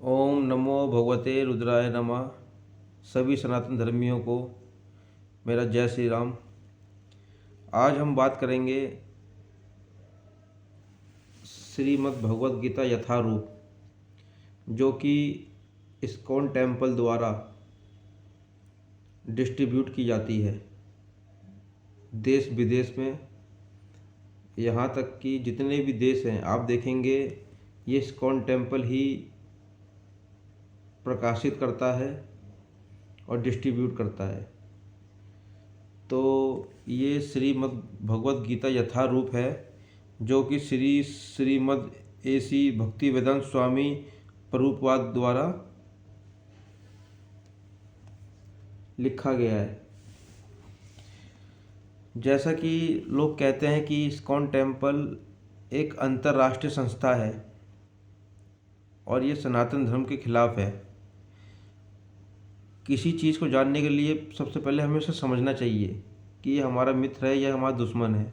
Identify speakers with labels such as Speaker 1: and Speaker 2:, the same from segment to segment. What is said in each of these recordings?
Speaker 1: ओम नमो भगवते रुद्राय नमः। सभी सनातन धर्मियों को मेरा जय श्री राम। आज हम बात करेंगे श्रीमद् भगवत गीता यथारूप, जो कि इस्कॉन टेम्पल द्वारा डिस्ट्रीब्यूट की जाती है देश विदेश में। यहाँ तक कि जितने भी देश हैं आप देखेंगे ये इस्कॉन टेम्पल ही प्रकाशित करता है और डिस्ट्रीब्यूट करता है। तो ये श्रीमद् भगवत गीता यथारूप है, जो कि श्रीमद् एसी भक्ति वेदांत स्वामी प्रभुपाद द्वारा लिखा गया है। जैसा कि लोग कहते हैं कि इस्कॉन टेम्पल एक अंतर्राष्ट्रीय संस्था है और ये सनातन धर्म के खिलाफ है। किसी चीज़ को जानने के लिए सबसे पहले हमें उसे समझना चाहिए कि ये हमारा मित्र है या हमारा दुश्मन है।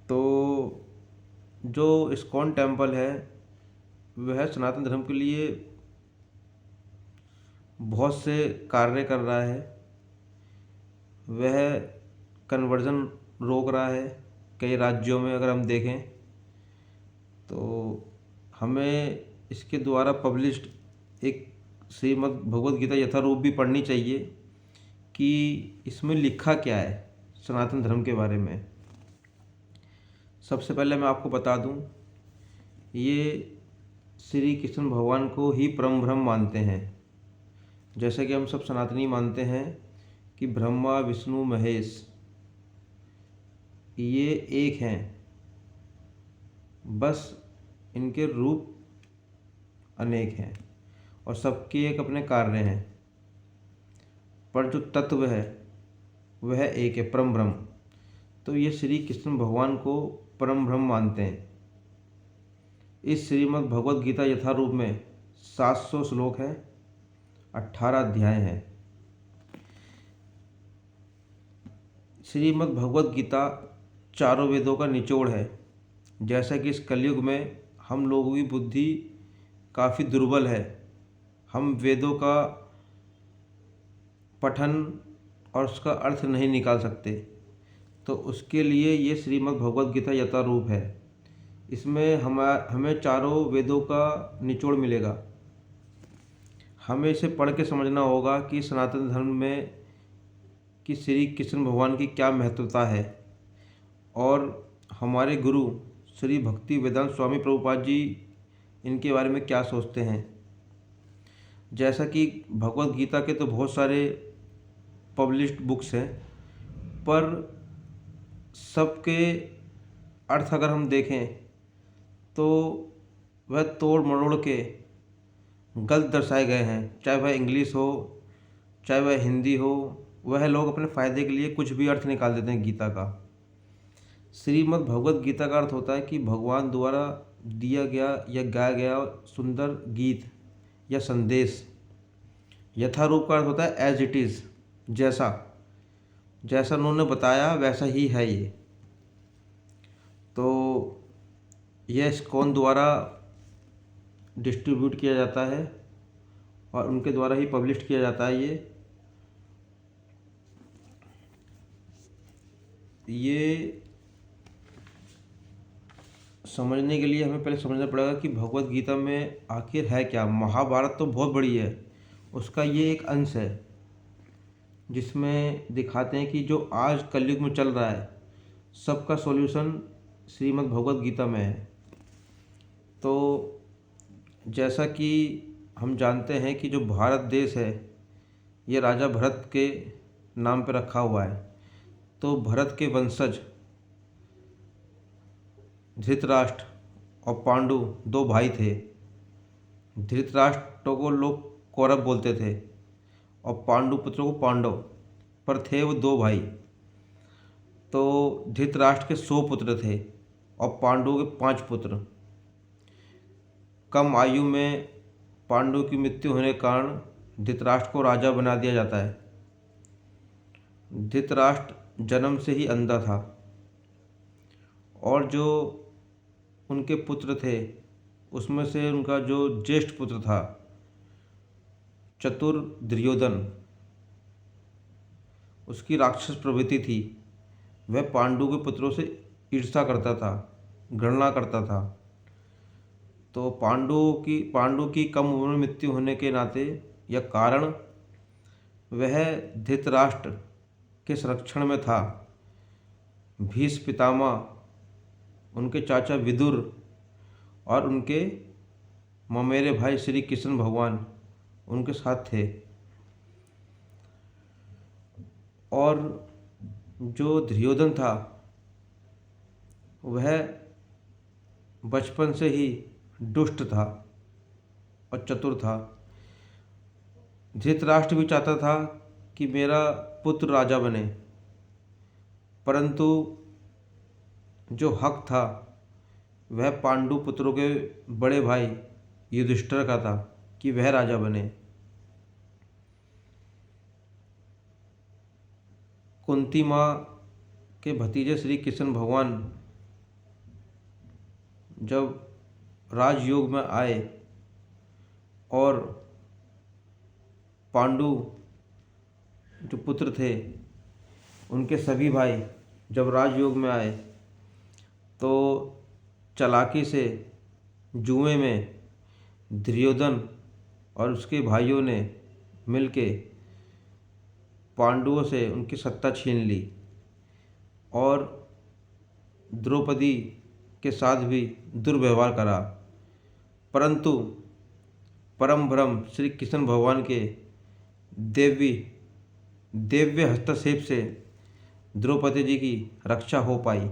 Speaker 1: तो जो इस्कॉन टेम्पल है वह सनातन धर्म के लिए बहुत से कार्य कर रहा है। वह कन्वर्जन रोक रहा है कई राज्यों में। अगर हम देखें तो हमें इसके द्वारा पब्लिश्ड एक श्रीमद् भगवत गीता यथारूप भी पढ़नी चाहिए कि इसमें लिखा क्या है सनातन धर्म के बारे में। सबसे पहले मैं आपको बता दूं, ये श्री कृष्ण भगवान को ही परम ब्रह्म मानते हैं। जैसे कि हम सब सनातनी मानते हैं कि ब्रह्मा विष्णु महेश ये एक हैं, बस इनके रूप अनेक हैं और सबके एक अपने कार्य हैं, पर जो तत्व है वह एक है, परम ब्रह्म। तो ये श्री कृष्ण भगवान को परम ब्रह्म मानते हैं। इस श्रीमद् भगवत गीता यथारूप में 700 श्लोक हैं, 18 अध्याय हैं। श्रीमद् भगवत गीता चारों वेदों का निचोड़ है। जैसा कि इस कलयुग में हम लोगों की बुद्धि काफ़ी दुर्बल है, हम वेदों का पठन और उसका अर्थ नहीं निकाल सकते, तो उसके लिए ये श्रीमद् भगवत गीता यथारूप है। इसमें हमें चारों वेदों का निचोड़ मिलेगा। हमें इसे पढ़ के समझना होगा कि सनातन धर्म में कि श्री कृष्ण भगवान की क्या महत्वता है और हमारे गुरु श्री भक्ति वेदांत स्वामी प्रभुपाद जी इनके बारे में क्या सोचते हैं। जैसा कि भगवत गीता के तो बहुत सारे पब्लिश्ड बुक्स हैं, पर सबके अर्थ अगर हम देखें तो वह तोड़ मरोड़ के गलत दर्शाए गए हैं। चाहे वह इंग्लिश हो चाहे वह हिंदी हो, वह लोग अपने फ़ायदे के लिए कुछ भी अर्थ निकाल देते हैं गीता का। श्रीमद् भगवत गीता का अर्थ होता है कि भगवान द्वारा दिया गया या गाया गया सुंदर गीत या संदेश। यथारूप का अर्थ होता है एज इट इज़, जैसा जैसा उन्होंने बताया वैसा ही है ये। तो यह इस्कॉन द्वारा डिस्ट्रीब्यूट किया जाता है और उनके द्वारा ही पब्लिश किया जाता है। ये समझने के लिए हमें पहले समझना पड़ेगा कि भगवत गीता में आखिर है क्या। महाभारत तो बहुत बड़ी है, उसका ये एक अंश है जिसमें दिखाते हैं कि जो आज कलयुग में चल रहा है सबका सॉल्यूशन श्रीमद् भगवत गीता में है। तो जैसा कि हम जानते हैं कि जो भारत देश है ये राजा भरत के नाम पर रखा हुआ है। तो भरत के वंशज धृतराष्ट्र और पांडु दो भाई थे। धृतराष्ट्र को लोग कौरव बोलते थे और पांडु पुत्रों को पांडव, पर थे वो दो भाई। तो धृतराष्ट्र के 100 पुत्र थे और पांडु के 5 पुत्र। कम आयु में पांडु की मृत्यु होने के कारण धृतराष्ट्र को राजा बना दिया जाता है। धृतराष्ट्र जन्म से ही अंधा था और जो उनके पुत्र थे उसमें से उनका जो ज्येष्ठ पुत्र था चतुर दुर्योधन, उसकी राक्षस प्रवृत्ति थी। वह पांडु के पुत्रों से ईर्ष्या करता था, घृणा करता था। तो पांडु की कम उम्र में मृत्यु होने के नाते या कारण वह धृतराष्ट्र के संरक्षण में था। भीष्म पितामह, उनके चाचा विदुर और उनके ममेरे भाई श्री कृष्ण भगवान उनके साथ थे। और जो दुर्योधन था वह बचपन से ही दुष्ट था और चतुर था। धृतराष्ट्र भी चाहता था कि मेरा पुत्र राजा बने, परंतु जो हक था वह पांडु पुत्रों के बड़े भाई युधिष्ठिर का था कि वह राजा बने। कुंती माँ के भतीजे श्री कृष्ण भगवान जब राजयोग में आए और पांडु जो पुत्र थे उनके सभी भाई जब राजयोग में आए तो चालाकी से जुए में दुर्योधन और उसके भाइयों ने मिलके पांडवों से उनकी सत्ता छीन ली और द्रौपदी के साथ भी दुर्व्यवहार करा। परंतु परम ब्रह्म श्री कृष्ण भगवान के दिव्य हस्तक्षेप से द्रौपदी जी की रक्षा हो पाई।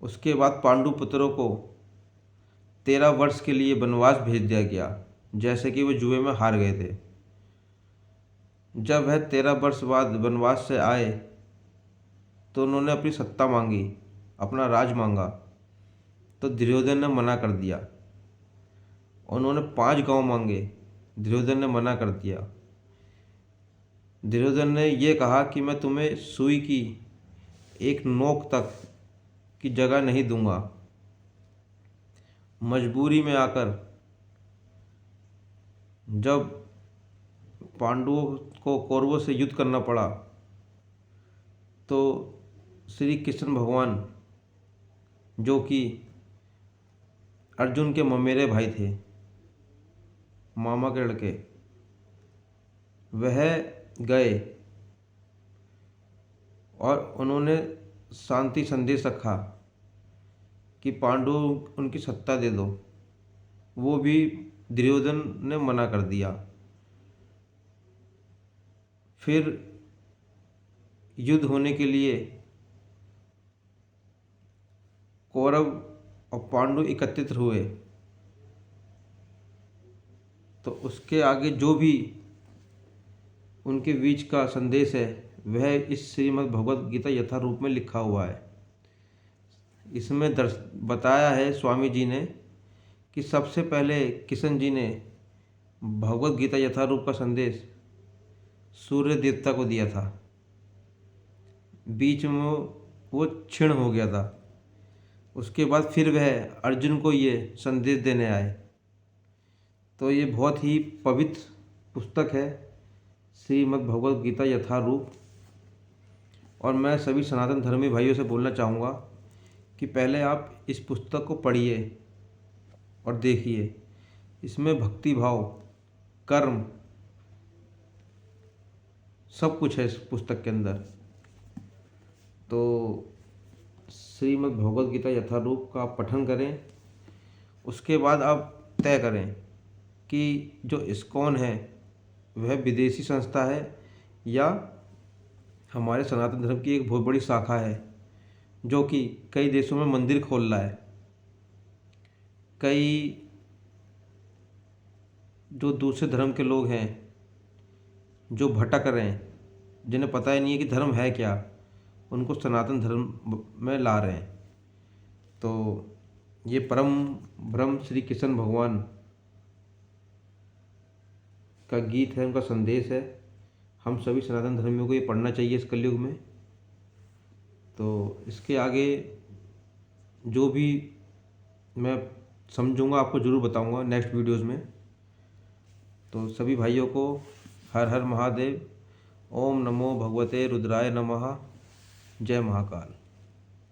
Speaker 1: उसके बाद पांडु पुत्रों को 13 वर्ष के लिए वनवास भेज दिया गया, जैसे कि वो जुए में हार गए थे। जब वह 13 वर्ष बाद वनवास से आए तो उन्होंने अपनी सत्ता मांगी, अपना राज मांगा, तो दुर्योधन ने मना कर दिया। उन्होंने 5 गांव मांगे, दुर्योधन ने मना कर दिया। दुर्योधन ने ये कहा कि मैं तुम्हें सुई की एक नोक तक की जगह नहीं दूंगा। मजबूरी में आकर जब पांडवों को कौरवों से युद्ध करना पड़ा तो श्री कृष्ण भगवान, जो कि अर्जुन के ममेरे भाई थे, मामा के लड़के, वह गए और उन्होंने शांति संदेश रखा कि पांडु उनकी सत्ता दे दो। वो भी दुर्योधन ने मना कर दिया। फिर युद्ध होने के लिए कौरव और पांडु एकत्रित हुए। तो उसके आगे जो भी उनके बीच का संदेश है वह इस श्रीमद् भगवत गीता यथा रूप में लिखा हुआ है। इसमें बताया है स्वामी जी ने कि सबसे पहले कृष्ण जी ने भगवत गीता यथा रूप का संदेश सूर्य देवता को दिया था। बीच में वो क्षीण हो गया था। उसके बाद फिर वह अर्जुन को ये संदेश देने आए। तो ये बहुत ही पवित्र पुस्तक है श्रीमद् भगवत गीता यथा रूप। और मैं सभी सनातन धर्मी भाइयों से बोलना चाहूँगा कि पहले आप इस पुस्तक को पढ़िए और देखिए। इसमें भक्ति भाव, कर्म, सब कुछ है इस पुस्तक के अंदर। तो श्रीमद् भगवत गीता यथा रूप का आप पठन करें। उसके बाद आप तय करें कि जो इस्कॉन है वह विदेशी संस्था है या हमारे सनातन धर्म की एक बहुत बड़ी शाखा है जो कि कई देशों में मंदिर खोल रहा है। कई जो दूसरे धर्म के लोग हैं जो भटक रहे हैं, जिन्हें पता ही नहीं है कि धर्म है क्या, उनको सनातन धर्म में ला रहे हैं। तो ये परम ब्रह्म श्री कृष्ण भगवान का गीत है, उनका संदेश है। हम सभी सनातन धर्मियों को ये पढ़ना चाहिए इस कलयुग में। तो इसके आगे जो भी मैं समझूंगा आपको ज़रूर बताऊंगा नेक्स्ट वीडियोज़ में। तो सभी भाइयों को हर हर महादेव। ओम नमो भगवते रुद्राय नमः। जय महाकाल।